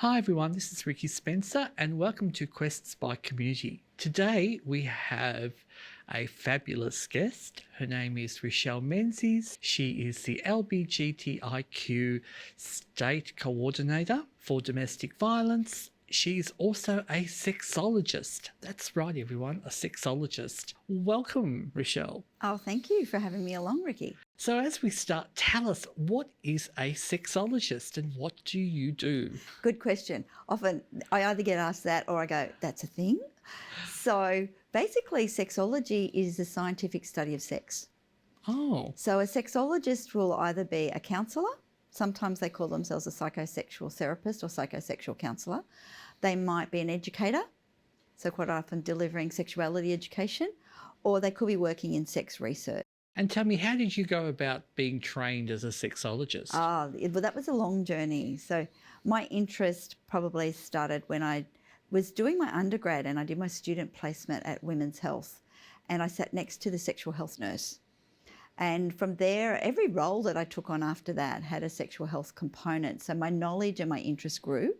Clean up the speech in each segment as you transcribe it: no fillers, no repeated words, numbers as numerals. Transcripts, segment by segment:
Hi everyone, this is Ricki Spencer and welcome to Quests by Community. Today we have a fabulous guest. Her name is Richelle Menzies. She is the LGBTQ State Coordinator for Domestic Violence. She's also a sexologist. That's right everyone, a sexologist. Welcome, Richelle. Oh, thank you for having me along, Ricki. So as we start, tell us, what is a sexologist and what do you do? Good question. Often I either get asked that or I go, that's a thing. So basically sexology is the scientific study of sex. Oh. So a sexologist will either be a counsellor, sometimes they call themselves a psychosexual therapist or psychosexual counsellor. They might be an educator, so quite often delivering sexuality education, or they could be working in sex research. And tell me, how did you go about being trained as a sexologist? Well, that was a long journey. So my interest probably started when I was doing my undergrad and I did my student placement at Women's Health, and I sat next to the sexual health nurse. And from there, every role that I took on after that had a sexual health component. So my knowledge and my interest grew.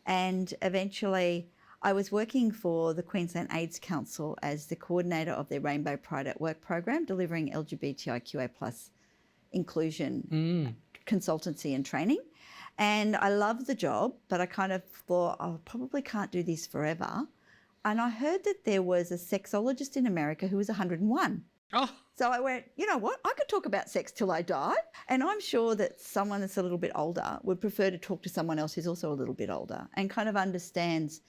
And eventually I was working for the Queensland AIDS Council as the coordinator of their Rainbow Pride at Work program, delivering LGBTIQA+ inclusion consultancy and training. And I loved the job, but I kind of thought, I probably can't do this forever. And I heard that there was a sexologist in America who was 101. Oh. So I went, you know what, I could talk about sex till I die. And I'm sure that someone that's a little bit older would prefer to talk to someone else who's also a little bit older and kind of understands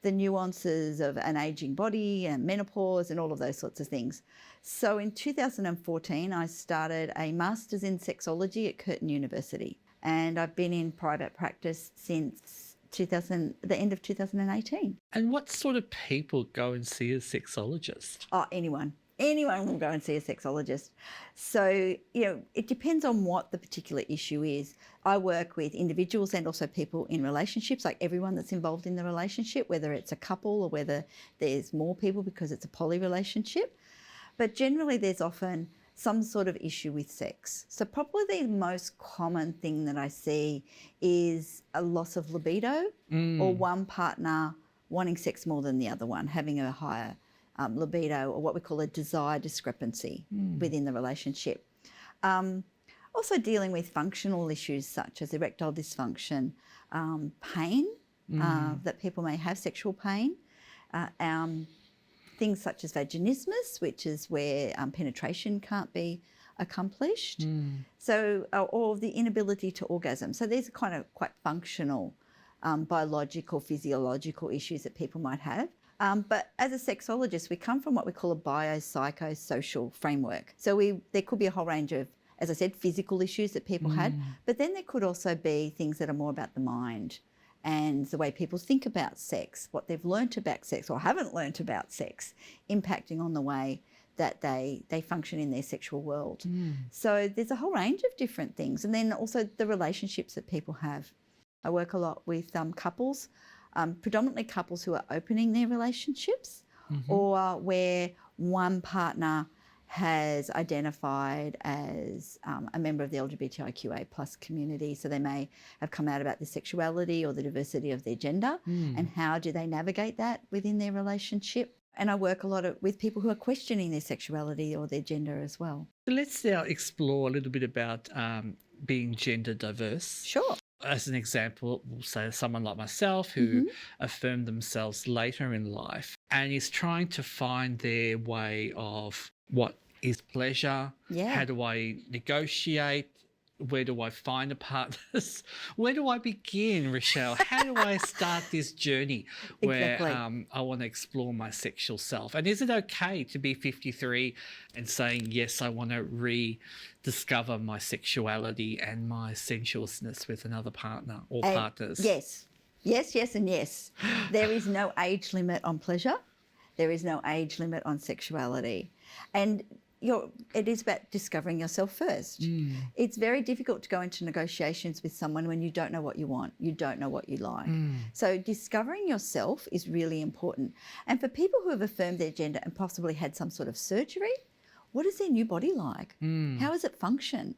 the nuances of an ageing body and menopause and all of those sorts of things. So in 2014, I started a master's in sexology at Curtin University. And I've been in private practice since the end of 2018. And what sort of people go and see a sexologist? Oh, anyone. Anyone will go and see a sexologist. So, it depends on what the particular issue is. I work with individuals and also people in relationships, like everyone that's involved in the relationship, whether it's a couple or whether there's more people because it's a poly relationship. But generally there's often some sort of issue with sex. So probably the most common thing that I see is a loss of libido or one partner wanting sex more than the other one, having a higher libido, or what we call a desire discrepancy within the relationship. Also dealing with functional issues such as erectile dysfunction, pain, that people may have sexual pain, things such as vaginismus, which is where penetration can't be accomplished. So, or the inability to orgasm. So these are kind of quite functional biological, physiological issues that people might have. But as a sexologist, we come from what we call a biopsychosocial framework. So there could be a whole range of, as I said, physical issues that people had, but then there could also be things that are more about the mind and the way people think about sex, what they've learnt about sex or haven't learnt about sex, impacting on the way that they function in their sexual world. So there's a whole range of different things. And then also the relationships that people have. I work a lot with couples, predominantly couples who are opening their relationships or where one partner has identified as a member of the LGBTIQA+ community. So they may have come out about their sexuality or the diversity of their gender and how do they navigate that within their relationship. And I work a lot with people who are questioning their sexuality or their gender as well. So let's now explore a little bit about being gender diverse. Sure. As an example, we'll say someone like myself who affirmed themselves later in life and is trying to find their way of what is pleasure, how do I negotiate, where do I find a partner, where do I begin, Richelle? How do I start this journey where I want to explore my sexual self? And is it okay to be 53 and saying, yes, I want to rediscover my sexuality and my sensuousness with another partner or partners? Yes, and yes. There is no age limit on pleasure. There is no age limit on sexuality. And it is about discovering yourself first. It's very difficult to go into negotiations with someone when you don't know what you want, you don't know what you like. So discovering yourself is really important. And for people who have affirmed their gender and possibly had some sort of surgery, what is their new body like? How does it function?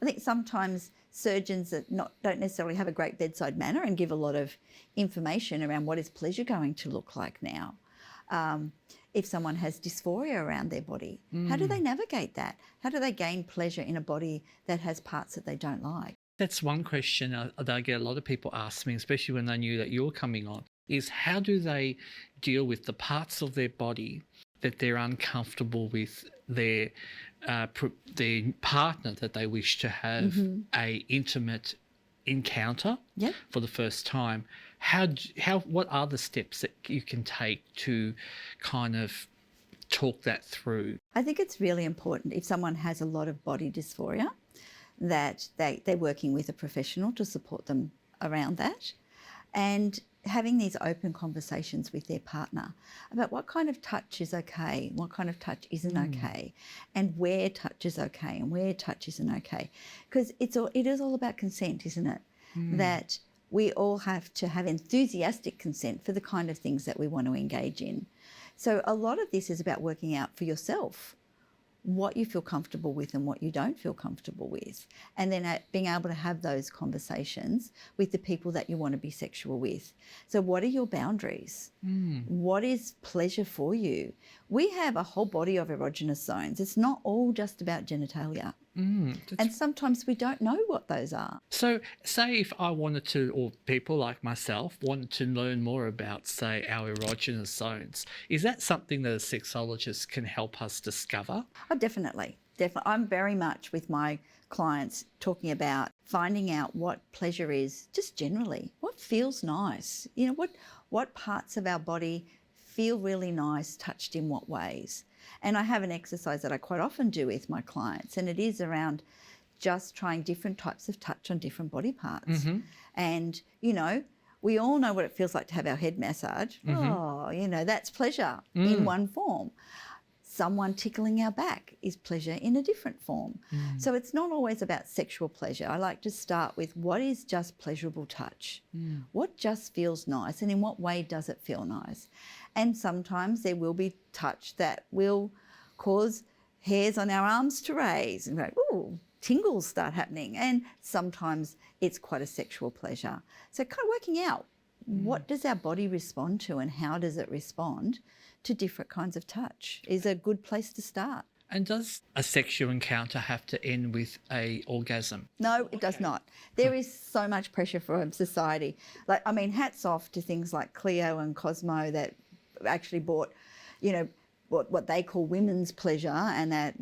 I think sometimes surgeons that don't necessarily have a great bedside manner and give a lot of information around what is pleasure going to look like now. If someone has dysphoria around their body, how do they navigate that? How do they gain pleasure in a body that has parts that they don't like? That's one question that I get a lot of people ask me, especially when they knew that you were coming on, is how do they deal with the parts of their body that they're uncomfortable with their partner that they wish to have a intimate encounter for the first time? What are the steps that you can take to kind of talk that through? I think it's really important if someone has a lot of body dysphoria that they're working with a professional to support them around that, and having these open conversations with their partner about what kind of touch is okay, what kind of touch isn't okay, and where touch is okay and where touch isn't okay. Because it is all about consent, isn't it? That we all have to have enthusiastic consent for the kind of things that we want to engage in. So a lot of this is about working out for yourself what you feel comfortable with and what you don't feel comfortable with, and then being able to have those conversations with the people that you want to be sexual with. So what are your boundaries? What is pleasure for you? We have a whole body of erogenous zones. It's not all just about genitalia. And sometimes we don't know what those are. So say if I wanted to, or people like myself wanted to learn more about, say, our erogenous zones, is that something that a sexologist can help us discover? Oh, definitely. I'm very much with my clients talking about finding out what pleasure is just generally, what feels nice, what parts of our body feel really nice touched in what ways. And I have an exercise that I quite often do with my clients, and it is around just trying different types of touch on different body parts. And, we all know what it feels like to have our head massaged. Oh, that's pleasure in one form. Someone tickling our back is pleasure in a different form. So it's not always about sexual pleasure. I like to start with what is just pleasurable touch? What just feels nice, and in what way does it feel nice? And sometimes there will be touch that will cause hairs on our arms to raise and go, ooh, tingles start happening. And sometimes it's quite a sexual pleasure. So kind of working out what does our body respond to and how does it respond to different kinds of touch is a good place to start. And does a sexual encounter have to end with an orgasm? No, it does not. There is so much pressure from society. Hats off to things like Clio and Cosmo that actually brought, what they call women's pleasure, and that,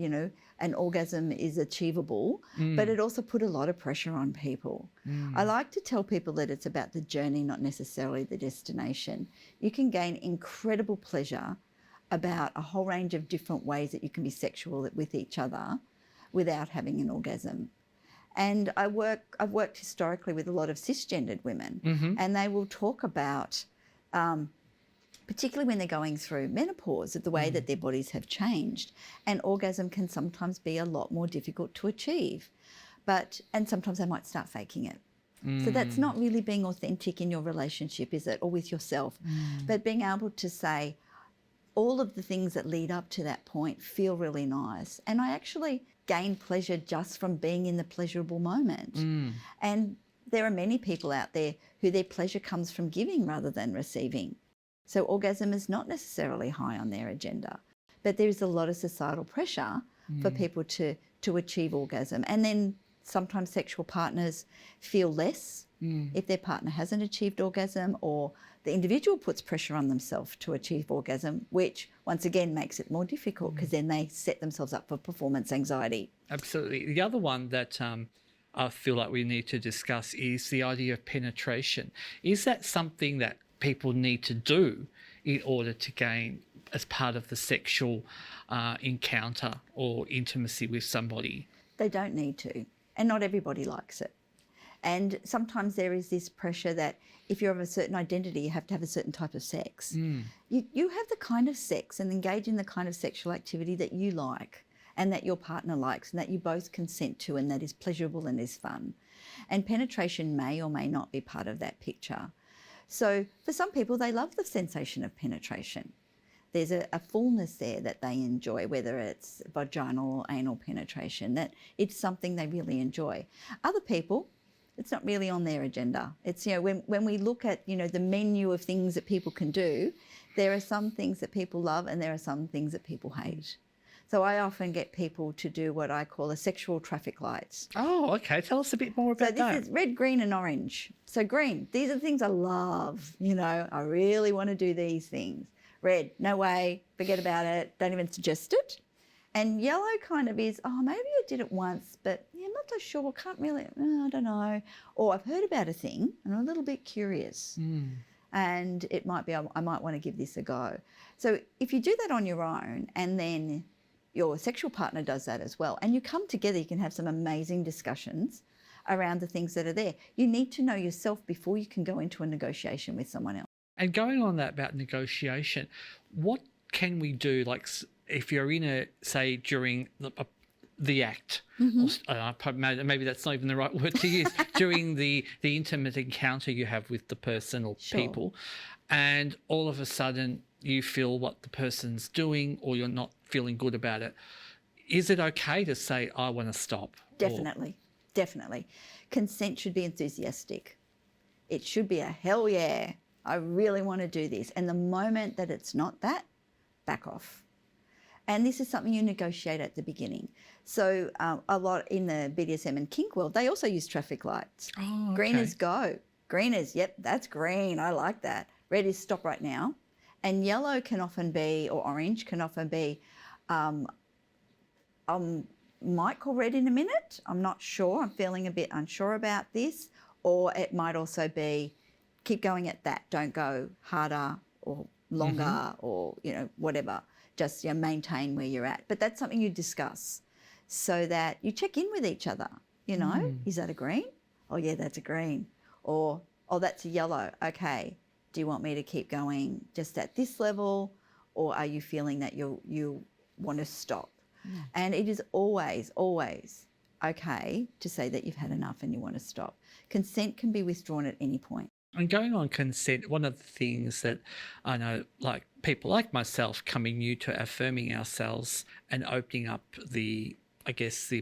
an orgasm is achievable, but it also put a lot of pressure on people. I like to tell people that it's about the journey, not necessarily the destination. You can gain incredible pleasure about a whole range of different ways that you can be sexual with each other without having an orgasm. And I've worked historically with a lot of cisgendered women, and they will talk about, particularly when they're going through menopause, of the way that their bodies have changed. And orgasm can sometimes be a lot more difficult to achieve. And sometimes they might start faking it. So that's not really being authentic in your relationship, is it? Or with yourself. But being able to say, all of the things that lead up to that point feel really nice. And I actually gain pleasure just from being in the pleasurable moment. And there are many people out there who their pleasure comes from giving rather than receiving. So orgasm is not necessarily high on their agenda, but there is a lot of societal pressure for people to achieve orgasm. And then sometimes sexual partners feel less if their partner hasn't achieved orgasm, or the individual puts pressure on themselves to achieve orgasm, which once again makes it more difficult because then they set themselves up for performance anxiety. Absolutely. The other one that I feel like we need to discuss is the idea of penetration. Is that something that people need to do in order to gain as part of the sexual encounter or intimacy with somebody? They don't need to, and not everybody likes it. And sometimes there is this pressure that if you're of a certain identity, you have to have a certain type of sex. You have the kind of sex and engage in the kind of sexual activity that you like and that your partner likes and that you both consent to and that is pleasurable and is fun. And penetration may or may not be part of that picture. So for some people, they love the sensation of penetration. there's a fullness there that they enjoy, whether it's vaginal or anal penetration, that it's something they really enjoy. Other people, it's not really on their agenda. It's, you know, when we look at, you know, the menu of things that people can do, there are some things that people love and there are some things that people hate. So I often get people to do what I call a sexual traffic lights. Oh, okay. Tell us a bit more about that. So this is red, green and orange. So green, these are the things I love. You know, I really want to do these things. Red, no way, forget about it, don't even suggest it. And yellow kind of is, oh, maybe I did it once, but yeah, I'm not so sure, can't really, I don't know. Or I've heard about a thing and I'm a little bit curious. And it might be, I might want to give this a go. So if you do that on your own and then your sexual partner does that as well, and you come together, you can have some amazing discussions around the things that are there. You need to know yourself before you can go into a negotiation with someone else. And going on that about negotiation, what can we do? Like if you're in a, say, during the act, or, maybe that's not even the right word to use, during the intimate encounter you have with the person or people, and all of a sudden you feel what the person's doing or you're not feeling good about it. Is it okay to say, I want to stop? Definitely, definitely. Consent should be enthusiastic. It should be a hell yeah, I really want to do this. And the moment that it's not that, back off. And this is something you negotiate at the beginning. So a lot in the BDSM and kink world, they also use traffic lights. Oh, okay. Green is go. Green is, yep, that's green, I like that. Red is stop right now. And yellow can often be, or orange can often be, might call red in a minute. I'm not sure. I'm feeling a bit unsure about this. Or it might also be, keep going at that. Don't go harder or longer or, you know, whatever. Just, you know, maintain where you're at. But that's something you discuss so that you check in with each other. You know, is that a green? Oh, yeah, that's a green. Or, oh, that's a yellow. Okay. Do you want me to keep going just at this level? Or are you feeling that you want to stop? And it is always, always okay to say that you've had enough and you want to stop. Consent can be withdrawn at any point. And going on consent, one of the things that I know, like people like myself coming new to affirming ourselves and opening up the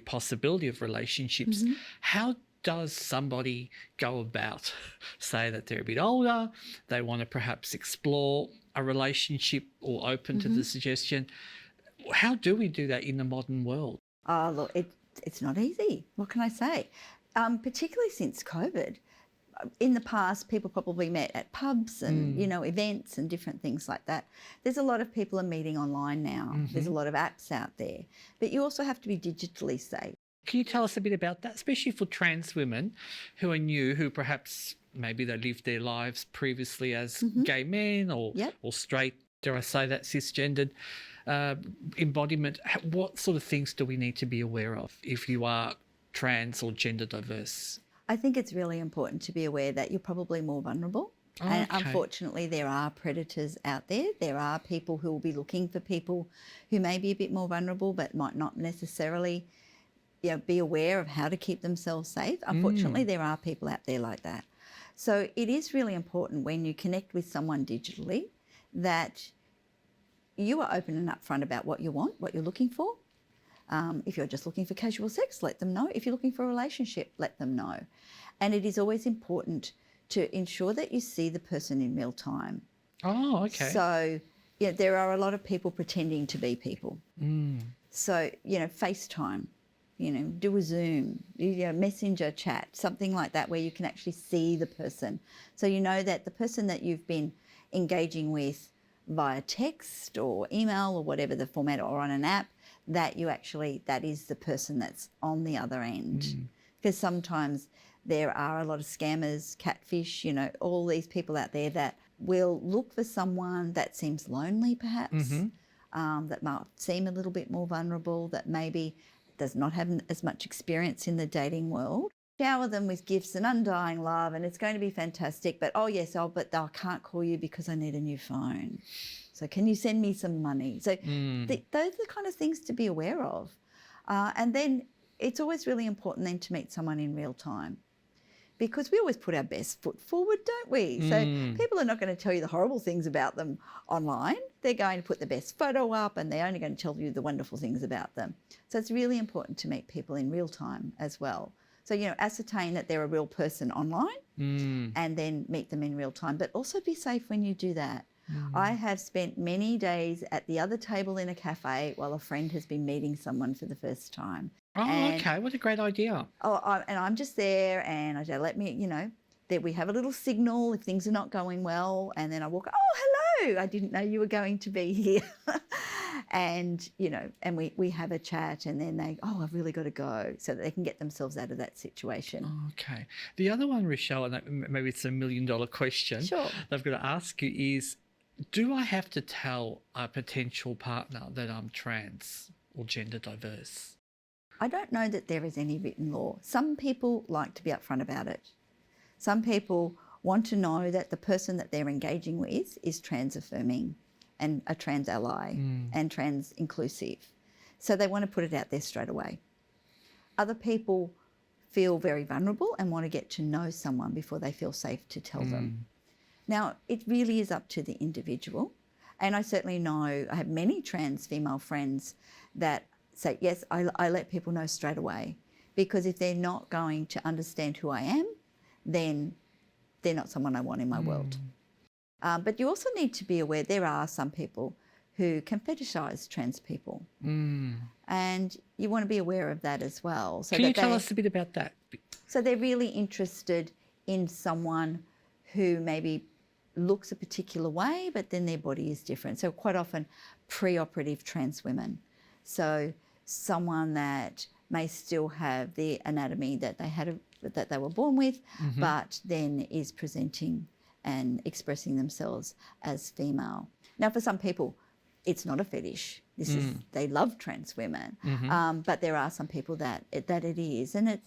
possibility of relationships, how does somebody go about, say that they're a bit older, they want to perhaps explore a relationship or open to the suggestion? How do we do that in the modern world? Oh, look, it's not easy. What can I say? Particularly since COVID. In the past, people probably met at pubs and, you know, events and different things like that. There's a lot of people are meeting online now. There's a lot of apps out there. But you also have to be digitally safe. Can you tell us a bit about that, especially for trans women who are new, who perhaps maybe they lived their lives previously as gay men or straight, dare I say that, cisgendered embodiment? What sort of things do we need to be aware of if you are trans or gender diverse? I think it's really important to be aware that you're probably more vulnerable. And unfortunately, there are predators out there. There are people who will be looking for people who may be a bit more vulnerable but might not necessarily, you know, be aware of how to keep themselves safe. Unfortunately, there are people out there like that. So it is really important when you connect with someone digitally that you are open and upfront about what you want, what you're looking for. If you're just looking for casual sex, let them know. If you're looking for a relationship, let them know. And it is always important to ensure that you see the person in real time. Oh, okay. So, yeah, there are a lot of people pretending to be people. So, you know, FaceTime, you know, do a Zoom, you know, messenger chat, something like that where you can actually see the person. So you know that the person that you've been engaging with via text or email or whatever the format, or on an app, that you actually, that is the person that's on the other end. Because sometimes there are a lot of scammers, catfish, you know, all these people out there that will look for someone that seems lonely perhaps, that might seem a little bit more vulnerable, that maybe does not have as much experience in the dating world. Shower them with gifts and undying love and it's going to be fantastic, but oh yes, but I can't call you because I need a new phone. So can you send me some money? So those are the kind of things to be aware of. And then it's always really important then to meet someone in real time. because we always put our best foot forward, don't we? So people are not going to tell you the horrible things about them online. They're going to put the best photo up, and they're only going to tell you the wonderful things about them. So it's really important to meet people in real time as well. So, ascertain that they're a real person online and then meet them in real time. But also be safe when you do that. I have spent many days at the other table in a cafe while a friend has been meeting someone for the first time. Oh, okay. What a great idea. And I'm just there, and I say, let me, that we have a little signal if things are not going well. And then I walk, oh, hello, I didn't know you were going to be here. And, and we have a chat, and then they, I've really got to go, so that they can get themselves out of that situation. Okay. The other one, Richelle, and maybe it's $1 million question Sure. that I've got to ask you is, do I have to tell a potential partner that I'm trans or gender diverse? I don't know that there is any written law. Some people like to be upfront about it. Some people want to know that the person that they're engaging with is trans affirming and a trans ally and trans inclusive. So they want to put it out there straight away. Other people feel very vulnerable and want to get to know someone before they feel safe to tell them. Now, it really is up to the individual. And I certainly know, I have many trans female friends that say, yes, I let people know straight away, because if they're not going to understand who I am, then they're not someone I want in my world. But you also need to be aware there are some people who can fetishize trans people. And you want to be aware of that as well. So can you tell us a bit about that? So they're really interested in someone who maybe looks a particular way, but then their body is different. So quite often pre-operative trans women. So someone that may still have the anatomy that they were born with, but then is presenting and expressing themselves as female. Now, for some people, it's not a fetish. This is, they love trans women, but there are some people that it is, and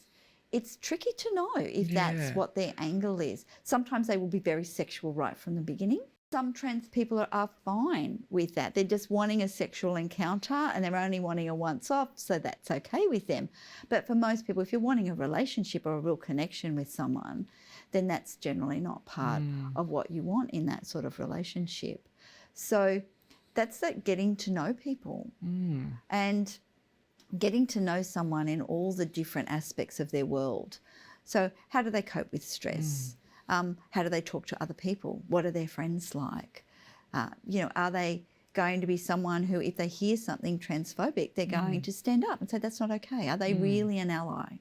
it's tricky to know if that's what their angle is. Sometimes they will be very sexual right from the beginning. Some trans people are fine with that. They're just wanting a sexual encounter, and they're only wanting a once-off, so that's okay with them. But for most people, if you're wanting a relationship or a real connection with someone, then that's generally not part of what you want in that sort of relationship. So that's that getting to know people and getting to know someone in all the different aspects of their world. So how do they cope with stress? How do they talk to other people? What are their friends like? Are they going to be someone who, if they hear something transphobic, they're going to stand up and say, that's not okay? Are they really an ally?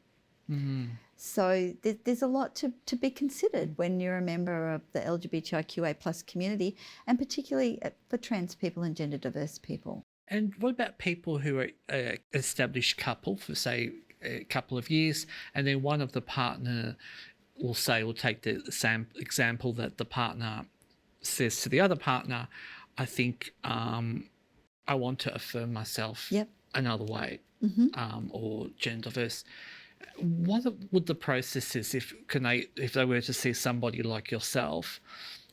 So there's a lot to be considered when you're a member of the LGBTQA plus community, and particularly for trans people and gender diverse people. And what about people who are an established couple for, say, a couple of years, and then one of the partner will take the same example that the partner says to the other partner, I think I want to affirm myself another way, or gender diverse. What would the process is if they were to see somebody like yourself?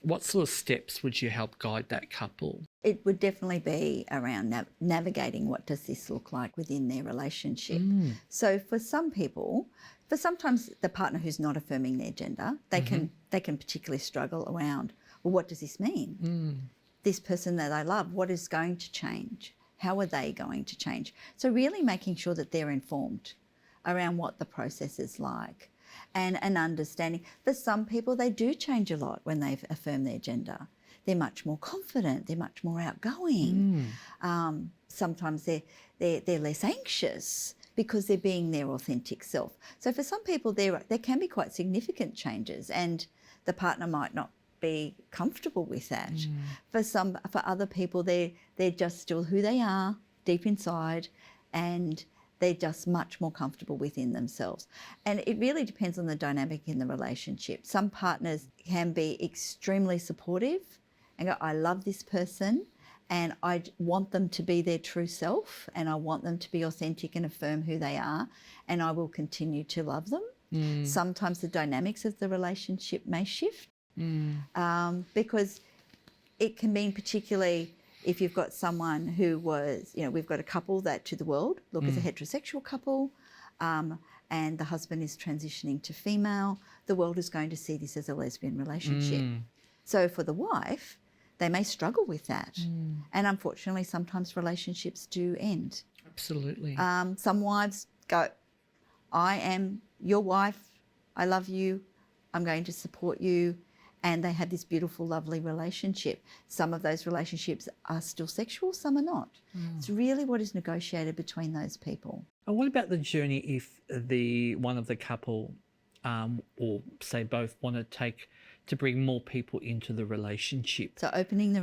What sort of steps would you help guide that couple? It would definitely be around navigating what does this look like within their relationship. So for some people, sometimes the partner who's not affirming their gender, they can particularly struggle around, well, what does this mean? This person that I love, what is going to change? How are they going to change? So really making sure that they're informed around what the process is like. And an understanding. For some people, they do change a lot when they've affirmed their gender. They're much more confident. They're much more outgoing. Sometimes they're less anxious because they're being their authentic self. So for some people, there can be quite significant changes, and the partner might not be comfortable with that. For other people, they're just still who they are deep inside, and they're just much more comfortable within themselves. And it really depends on the dynamic in the relationship. Some partners can be extremely supportive and go, I love this person and I want them to be their true self, and I want them to be authentic and affirm who they are, and I will continue to love them. Sometimes the dynamics of the relationship may shift because it can mean particularly if you've got someone who was, we've got a couple that to the world look as a heterosexual couple, and the husband is transitioning to female, the world is going to see this as a lesbian relationship. So for the wife, they may struggle with that. And unfortunately, sometimes relationships do end. Absolutely. Some wives go, I am your wife, I love you, I'm going to support you, and they have this beautiful, lovely relationship. Some of those relationships are still sexual, some are not. It's really what is negotiated between those people. And what about the journey if one of the couple, or say both, want to bring more people into the relationship? So opening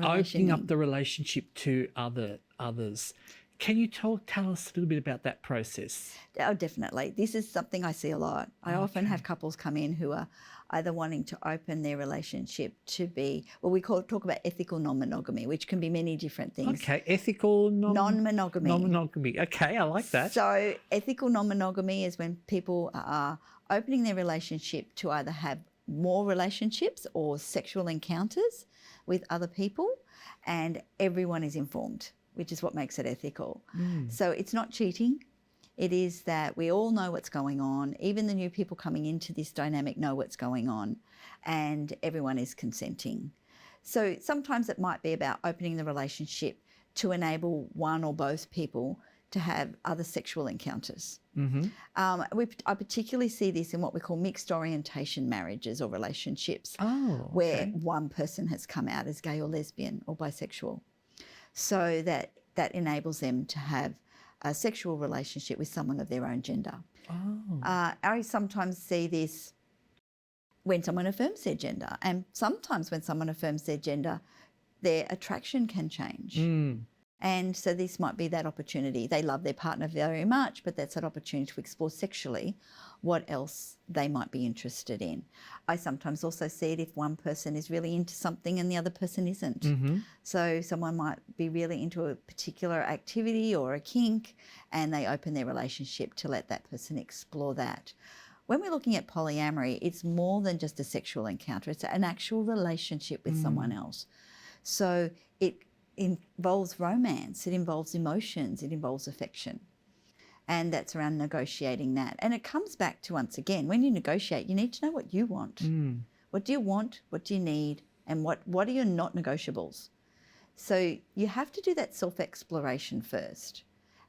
up the relationship to others. Can you tell us a little bit about that process? Oh, definitely. This is something I see a lot. I often have couples come in who are either wanting to open their relationship to be, talk about ethical non-monogamy, which can be many different things. Okay, ethical non-monogamy. Non-monogamy. Okay, I like that. So ethical non-monogamy is when people are opening their relationship to either have more relationships or sexual encounters with other people, and everyone is informed, which is what makes it ethical. So it's not cheating. It is that we all know what's going on. Even the new people coming into this dynamic know what's going on, and everyone is consenting. So sometimes it might be about opening the relationship to enable one or both people to have other sexual encounters. I particularly see this in what we call mixed orientation marriages or relationships, where one person has come out as gay or lesbian or bisexual. So that enables them to have a sexual relationship with someone of their own gender. I sometimes see this when someone affirms their gender, and sometimes when someone affirms their gender, their attraction can change. And so this might be that opportunity. They love their partner very much, but that's that opportunity to explore sexually what else they might be interested in. I sometimes also see it if one person is really into something and the other person isn't. So someone might be really into a particular activity or a kink, and they open their relationship to let that person explore that. When we're looking at polyamory, it's more than just a sexual encounter. It's an actual relationship with someone else. So it involves romance, it involves emotions, it involves affection. And that's around negotiating that. And it comes back to, once again, when you negotiate, you need to know what you want. What do you want? What do you need? And what are your not negotiables? So you have to do that self-exploration first.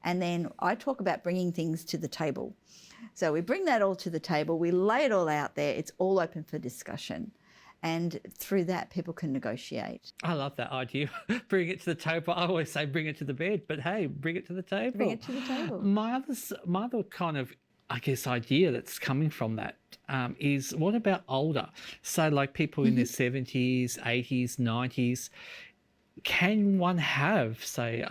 And then I talk about bringing things to the table. So we bring that all to the table, we lay it all out there, it's all open for discussion. And through that, people can negotiate. I love that idea. Bring it to the table. I always say bring it to the bed, but hey, bring it to the table. Bring it to the table. My other kind of, I guess, idea that's coming from that is what about older? So like people in their 70s, 80s, 90s, can one have, say,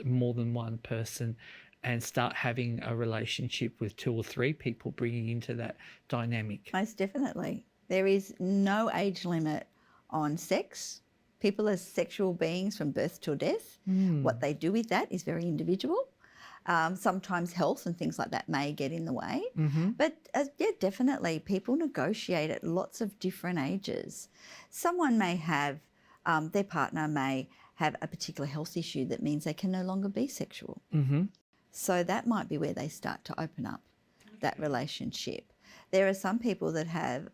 more than one person and start having a relationship with two or three people, bringing into that dynamic? Most definitely. There is no age limit on sex. People are sexual beings from birth till death. What they do with that is very individual. Sometimes health and things like that may get in the way. But yeah, definitely people negotiate at lots of different ages. Someone may have, their partner may have a particular health issue that means they can no longer be sexual. So that might be where they start to open up that relationship. There are some people that have,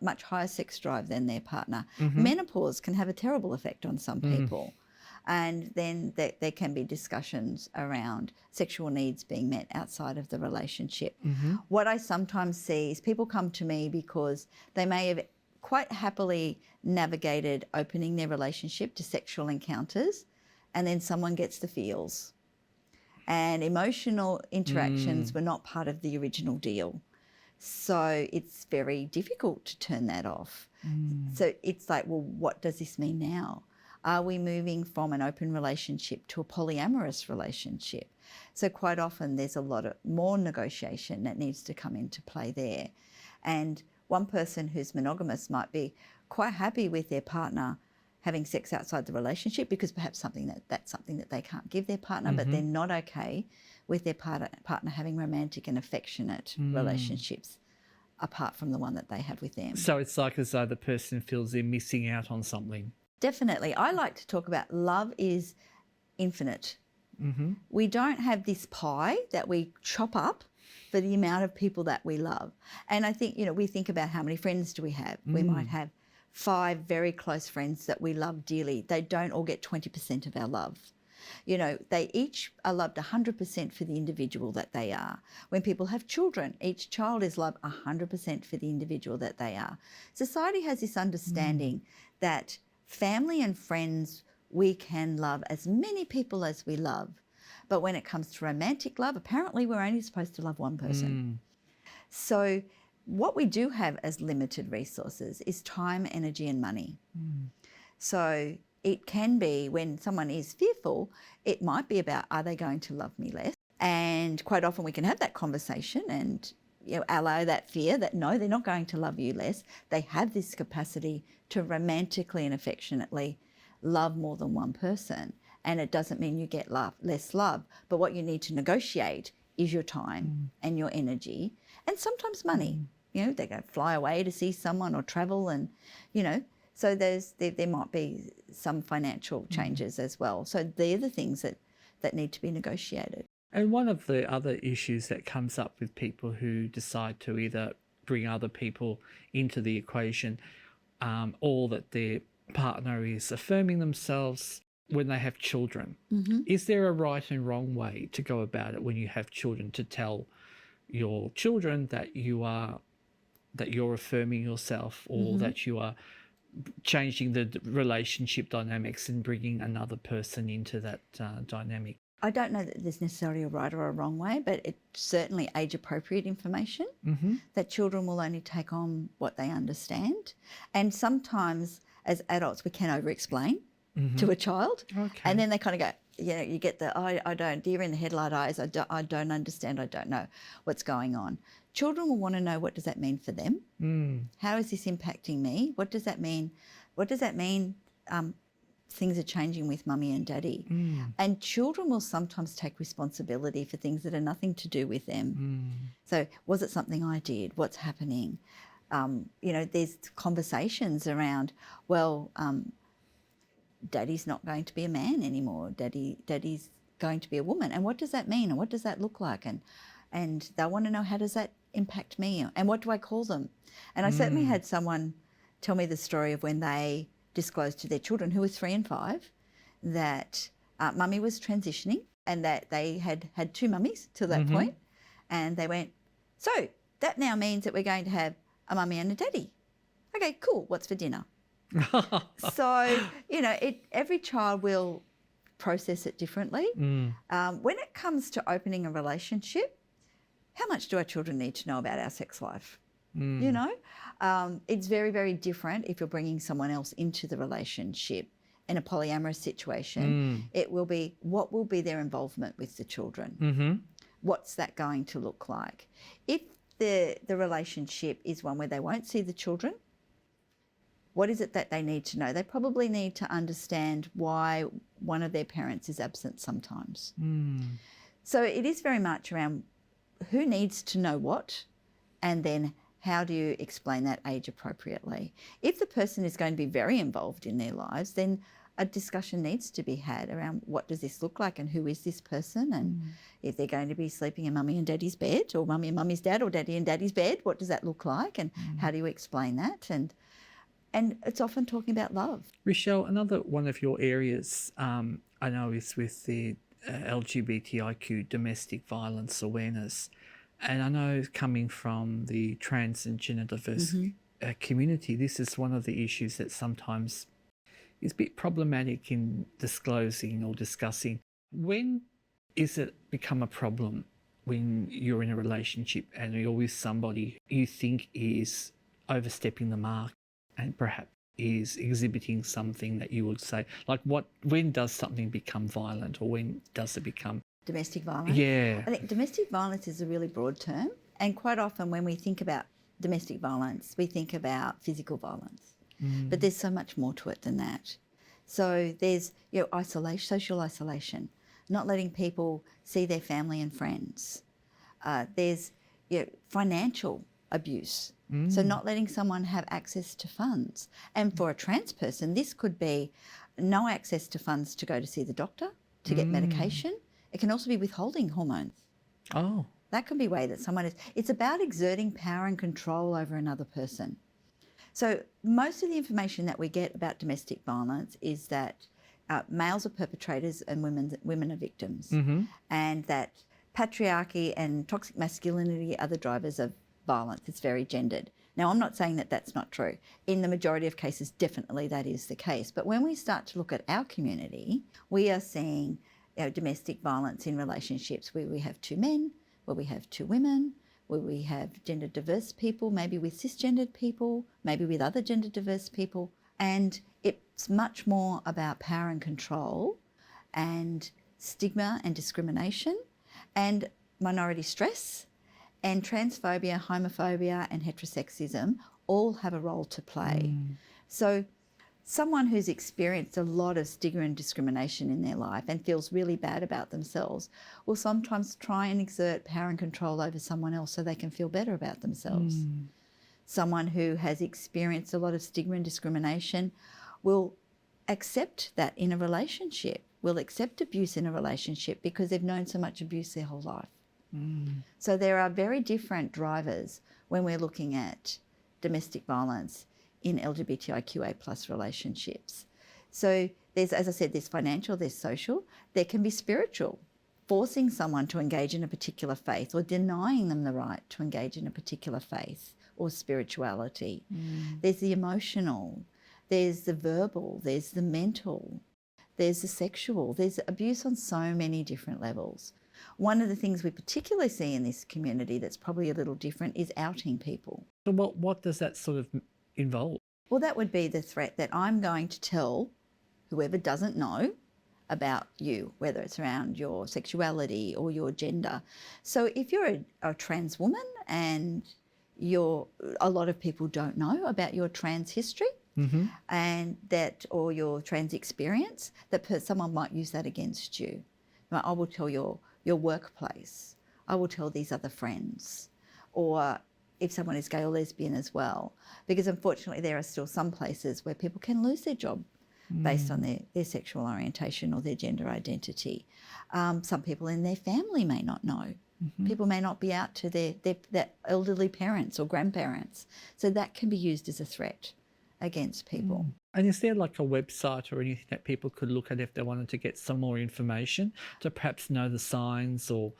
much higher sex drive than their partner. Menopause can have a terrible effect on some people. And then there can be discussions around sexual needs being met outside of the relationship. What I sometimes see is people come to me because they may have quite happily navigated opening their relationship to sexual encounters, and then someone gets the feels. And emotional interactions were not part of the original deal. So it's very difficult to turn that off. So it's like, well, what does this mean now? Are we moving from an open relationship to a polyamorous relationship? So quite often there's a lot of more negotiation that needs to come into play there. And one person who's monogamous might be quite happy with their partner having sex outside the relationship because perhaps that's something that they can't give their partner, but they're not okay with their partner having romantic and affectionate relationships apart from the one that they have with them. So it's like as though the person feels they're missing out on something. Definitely. I like to talk about love is infinite. Mm-hmm. We don't have this pie that we chop up for the amount of people that we love. And I think, we think about how many friends do we have. We might have 5 very close friends that we love dearly. They don't all get 20% of our love. They each are loved 100% for the individual that they are. When people have children, each child is loved 100% for the individual that they are. Society has this understanding that family and friends, we can love as many people as we love. But when it comes to romantic love, apparently we're only supposed to love one person. So what we do have as limited resources is time, energy and money. So it can be, when someone is fearful, it might be about, are they going to love me less? And quite often we can have that conversation and allow that fear that no, they're not going to love you less. They have this capacity to romantically and affectionately love more than one person. And it doesn't mean you get less love, but what you need to negotiate is your time and your energy and sometimes money. They're going to fly away to see someone or travel and, so there might be some financial changes as well. So they're the things that need to be negotiated. And one of the other issues that comes up with people who decide to either bring other people into the equation or that their partner is affirming themselves when they have children. Is there a right and wrong way to go about it when you have children, to tell your children that you're affirming yourself, or that you are changing the relationship dynamics and bringing another person into that dynamic? I don't know that there's necessarily a right or a wrong way, but it's certainly age-appropriate information that children will only take on what they understand. And sometimes as adults we can over-explain to a child, and then they kind of go, you get the, I don't, deer in the headlight eyes, I don't understand, I don't know what's going on. Children will want to know, what does that mean for them? How is this impacting me? What does that mean? What does that mean? Things are changing with mummy and daddy. And children will sometimes take responsibility for things that are nothing to do with them. So was it something I did? What's happening? There's conversations around, daddy's not going to be a man anymore. Daddy's going to be a woman. And what does that mean? And what does that look like? And they want to know, how does that impact me? And what do I call them? And I certainly had someone tell me the story of when they disclosed to their children, who were 3 and 5, that mummy was transitioning and that they had had 2 mummies till that point. And they went, so that now means that we're going to have a mummy and a daddy. Okay, cool. What's for dinner? So, every child will process it differently. When it comes to opening a relationship, how much do our children need to know about our sex life? It's very, very different if you're bringing someone else into the relationship. In a polyamorous situation, it will be, what will be their involvement with the children? What's that going to look like? If the relationship is one where they won't see the children, what is it that they need to know? They probably need to understand why one of their parents is absent sometimes. So it is very much around who needs to know what, and then how do you explain that age appropriately? If the person is going to be very involved in their lives, then a discussion needs to be had around, what does this look like and who is this person? And if they're going to be sleeping in mummy and daddy's bed, or mummy and mummy's dad, or daddy and daddy's bed, what does that look like? And how do you explain that? And it's often talking about love. Richelle, another one of your areas I know is with the LGBTIQ domestic violence awareness. And I know, coming from the trans and gender diverse community, this is one of the issues that sometimes is a bit problematic in disclosing or discussing. When is it become a problem when you're in a relationship and you're with somebody you think is overstepping the mark and perhaps is exhibiting something that you would say, like, when does something become violent, or when does it become domestic violence? Yeah. I think domestic violence is a really broad term, and quite often when we think about domestic violence, we think about physical violence. But there's so much more to it than that. So there's isolation, social isolation, not letting people see their family and friends. There's financial abuse. So not letting someone have access to funds. And for a trans person, this could be no access to funds to go to see the doctor, to get medication. It can also be withholding hormones. Oh. That can be a way that someone is. It's about exerting power and control over another person. So most of the information that we get about domestic violence is that males are perpetrators and women are victims, and that patriarchy and toxic masculinity are the drivers of violence. It's very gendered. Now, I'm not saying that that's not true. In the majority of cases, definitely that is the case. But when we start to look at our community, we are seeing domestic violence in relationships where we have two men, where we have two women, where we have gender diverse people, maybe with cisgendered people, maybe with other gender diverse people. And it's much more about power and control and stigma and discrimination and minority stress, and transphobia, homophobia and heterosexism all have a role to play. So someone who's experienced a lot of stigma and discrimination in their life and feels really bad about themselves will sometimes try and exert power and control over someone else so they can feel better about themselves. Someone who has experienced a lot of stigma and discrimination will accept that in a relationship, will accept abuse in a relationship because they've known so much abuse their whole life. So there are very different drivers when we're looking at domestic violence in LGBTIQA plus relationships. So there's, as I said, there's financial, there's social, there can be spiritual, forcing someone to engage in a particular faith or denying them the right to engage in a particular faith or spirituality. There's the emotional, there's the verbal, there's the mental, there's the sexual, there's abuse on so many different levels. One of the things we particularly see in this community that's probably a little different is outing people. So what does that sort of involve? Well, that would be the threat that I'm going to tell whoever doesn't know about you, whether it's around your sexuality or your gender. So if you're a trans woman and a lot of people don't know about your trans history, and that, or your trans experience, that someone might use that against you. I will tell your workplace, I will tell these other friends, or if someone is gay or lesbian as well, because unfortunately there are still some places where people can lose their job based on their sexual orientation or their gender identity. Some people in their family may not know. People may not be out to their elderly parents or grandparents. So that can be used as a threat against people. And is there like a website or anything that people could look at if they wanted to get some more information to perhaps know the signs or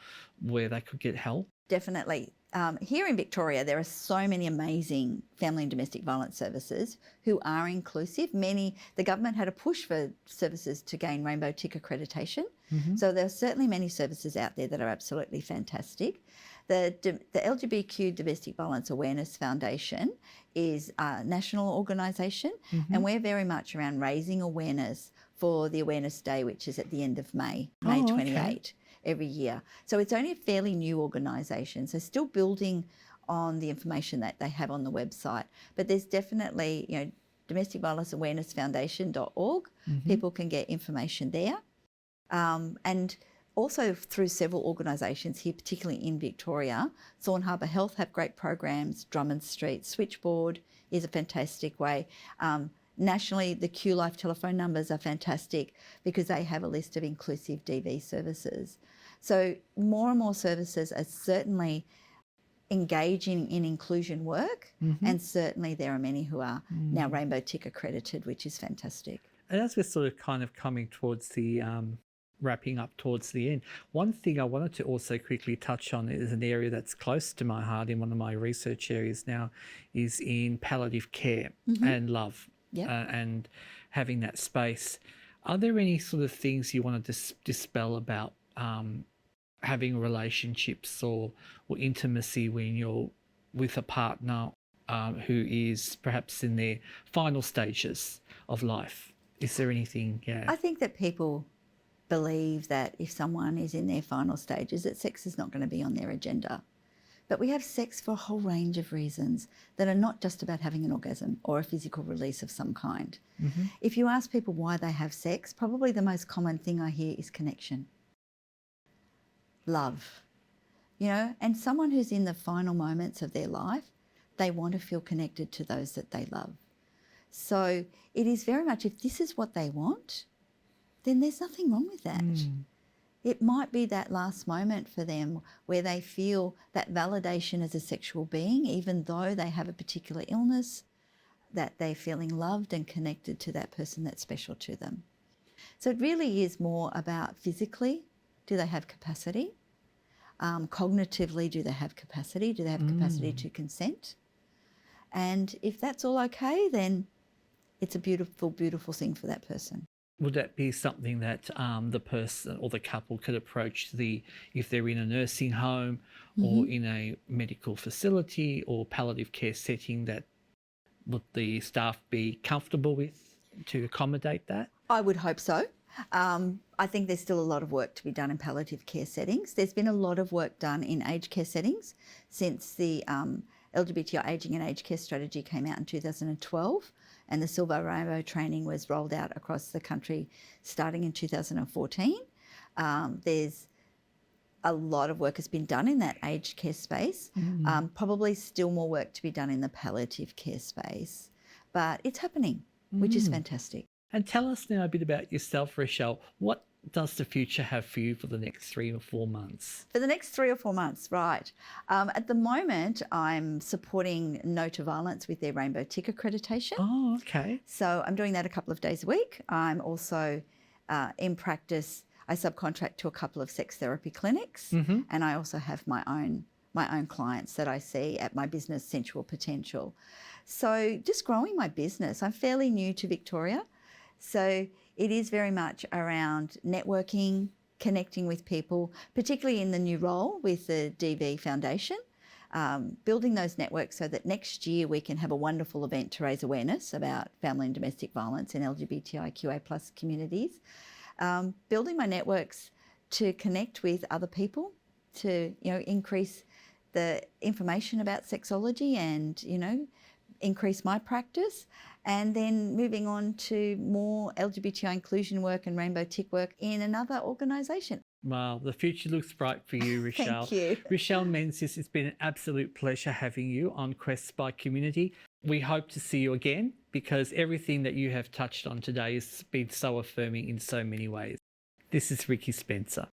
where they could get help? Definitely. Here in Victoria, there are so many amazing family and domestic violence services who are inclusive. The government had a push for services to gain Rainbow Tick accreditation. So there are certainly many services out there that are absolutely fantastic. The LGBTQ Domestic Violence Awareness Foundation is a national organisation, and we're very much around raising awareness for the Awareness Day, which is at the end of May 28. Every year. So it's only a fairly new organisation, so still building on the information that they have on the website. But there's definitely, domesticviolenceawarenessfoundation.org. People can get information there. And also through several organisations here, particularly in Victoria. Thorn Harbour Health have great programs. Drummond Street Switchboard is a fantastic way. Nationally, the Q Life telephone numbers are fantastic because they have a list of inclusive DV services. So more and more services are certainly engaging in inclusion work, and certainly there are many who are now Rainbow Tick accredited, which is fantastic. And as we're sort of kind of coming towards the wrapping up towards the end, one thing I wanted to also quickly touch on is an area that's close to my heart in one of my research areas now is in palliative care and love. And having that space. Are there any sort of things you want to dispel about having relationships or intimacy when you're with a partner who is perhaps in their final stages of life? Is there anything? I think that people believe that if someone is in their final stages, that sex is not going to be on their agenda. But we have sex for a whole range of reasons that are not just about having an orgasm or a physical release of some kind. If you ask people why they have sex, probably the most common thing I hear is connection, love, and someone who's in the final moments of their life They want to feel connected to those that they love. So it is very much, if this is what they want, then there's nothing wrong with that. It might be that last moment for them where they feel that validation as a sexual being, even though they have a particular illness, that they're feeling loved and connected to that person that's special to them. So it really is more about physically, do they have capacity? Cognitively, do they have capacity? Do they have capacity to consent? And if that's all okay, then it's a beautiful, beautiful thing for that person. Would that be something that the person or the couple could approach if they're in a nursing home or in a medical facility or palliative care setting, that would the staff be comfortable with to accommodate that? I would hope so. I think there's still a lot of work to be done in palliative care settings. There's been a lot of work done in aged care settings since the LGBTI Ageing and Aged Care Strategy came out in 2012. And the Silver Rainbow training was rolled out across the country starting in 2014. There's a lot of work has been done in that aged care space. Probably still more work to be done in the palliative care space. But it's happening, which is fantastic. And tell us now a bit about yourself, Richelle. What does the future have for you for the next 3 or 4 months? For the next 3 or 4 months, right. At the moment, I'm supporting No to Violence with their Rainbow Tick accreditation. Oh, okay. So I'm doing that a couple of days a week. I'm also in practice, I subcontract to a couple of sex therapy clinics, and I also have my own clients that I see at my business, Sensual Potential. So just growing my business. I'm fairly new to Victoria, so it is very much around networking, connecting with people, particularly in the new role with the DV Foundation, building those networks so that next year we can have a wonderful event to raise awareness about family and domestic violence in LGBTIQA+ communities, building my networks to connect with other people, to increase the information about sexology and increase my practice, and then moving on to more LGBTI inclusion work and Rainbow Tick work in another organisation. Well, the future looks bright for you, Richelle. Thank you. Richelle Menzies, it's been an absolute pleasure having you on Quest by Community. We hope to see you again, because everything that you have touched on today has been so affirming in so many ways. This is Ricki Spencer.